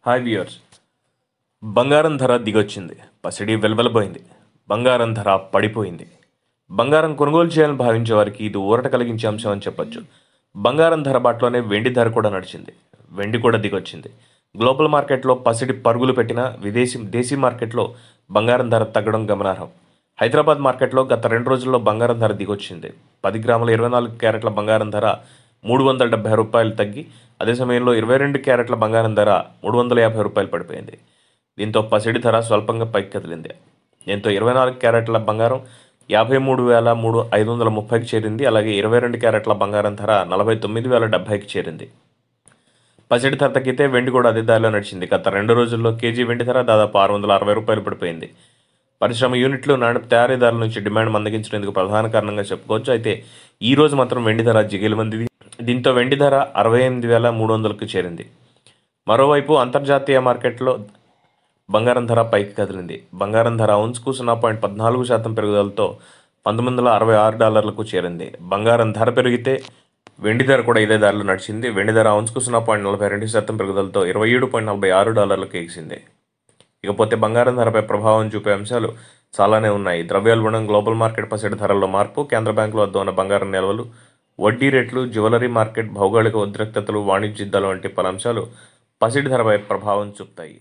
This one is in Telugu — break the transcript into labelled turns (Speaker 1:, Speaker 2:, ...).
Speaker 1: Hi viewers. బంగారం ధర దిగొచ్చింది. పసిడి వెలవెలబోయింది. బంగారం ధర పడిపోయింది. బంగారం కొనుగోలు చేయాలని భావించే వారికి ఇది ఊరట కలిగించే అంశం అని చెప్పొచ్చు. బంగారం ధర బాటలోనే వెండి ధర కూడా నడిచింది. వెండి కూడా దిగొచ్చింది. గ్లోబల్ మార్కెట్లో పసిడి పరుగులు పెట్టిన దేశీ మార్కెట్లో బంగారం ధర తగ్గడం గమనార్హం. హైదరాబాద్ మార్కెట్లో గత 2 రోజుల్లో బంగారం ధర దిగొచ్చింది. 10 గ్రాముల 24 క్యారెట్ల బంగారం ధర రూ. 370 తగ్గి, అదే సమయంలో 22 క్యారెట్ల బంగారం ధర రూ. 350 పడిపోయింది. దీంతో పసిడి ధర స్వల్పంగా పైకి కదిలింది. దీంతో 24 క్యారెట్ల బంగారం 53,530కి చేరింది. అలాగే 22 క్యారెట్ల బంగారం ధర 49,070కి చేరింది. పసిడి ధర తగ్గితే వెండి కూడా అదే దారిలో నడిచింది. గత 2 రోజుల్లో కేజీ వెండి ధర దాదాపు రూ. 660 పడిపోయింది. పరిశ్రమ యూనిట్లు తయారీదారుల నుంచి డిమాండ్ మందగించినందుకు ప్రధాన కారణంగా చెప్పుకోవచ్చు. అయితే ఈ రోజు మాత్రం వెండి ధర జిగిలిమంది. దీంతో వెండి ధర 68,300కు చేరింది. మరోవైపు అంతర్జాతీయ మార్కెట్లో బంగారం ధర పైకి కదిలింది. బంగారం ధర ఔన్స్కు 0.14% పెరుగుదలతో $1966కు చేరింది. బంగారం ధర పెరిగితే వెండి ధర కూడా ఇదే దారిలో నడిచింది. వెండి ధర ఔన్స్కు 0.42% పెరుగుదలతో $27.66కు ఎగిసింది. ఇకపోతే బంగారం ధరపై ప్రభావం చూపే అంశాలు చాలానే ఉన్నాయి. ద్రవ్యోల్బణం, గ్లోబల్ మార్కెట్, పసిడి ధరల్లో మార్పు, కేంద్ర బ్యాంకుల వద్ద ఉన్న బంగారం నిల్వలు, వడ్డీ రేట్లు, జ్యువెలరీ మార్కెట్, భౌగోళిక ఉద్రిక్తతలు, వాణిజ్య యుద్ధాలు వంటి పలు అంశాలు పసిడి ధరపై ప్రభావం చూపుతాయి.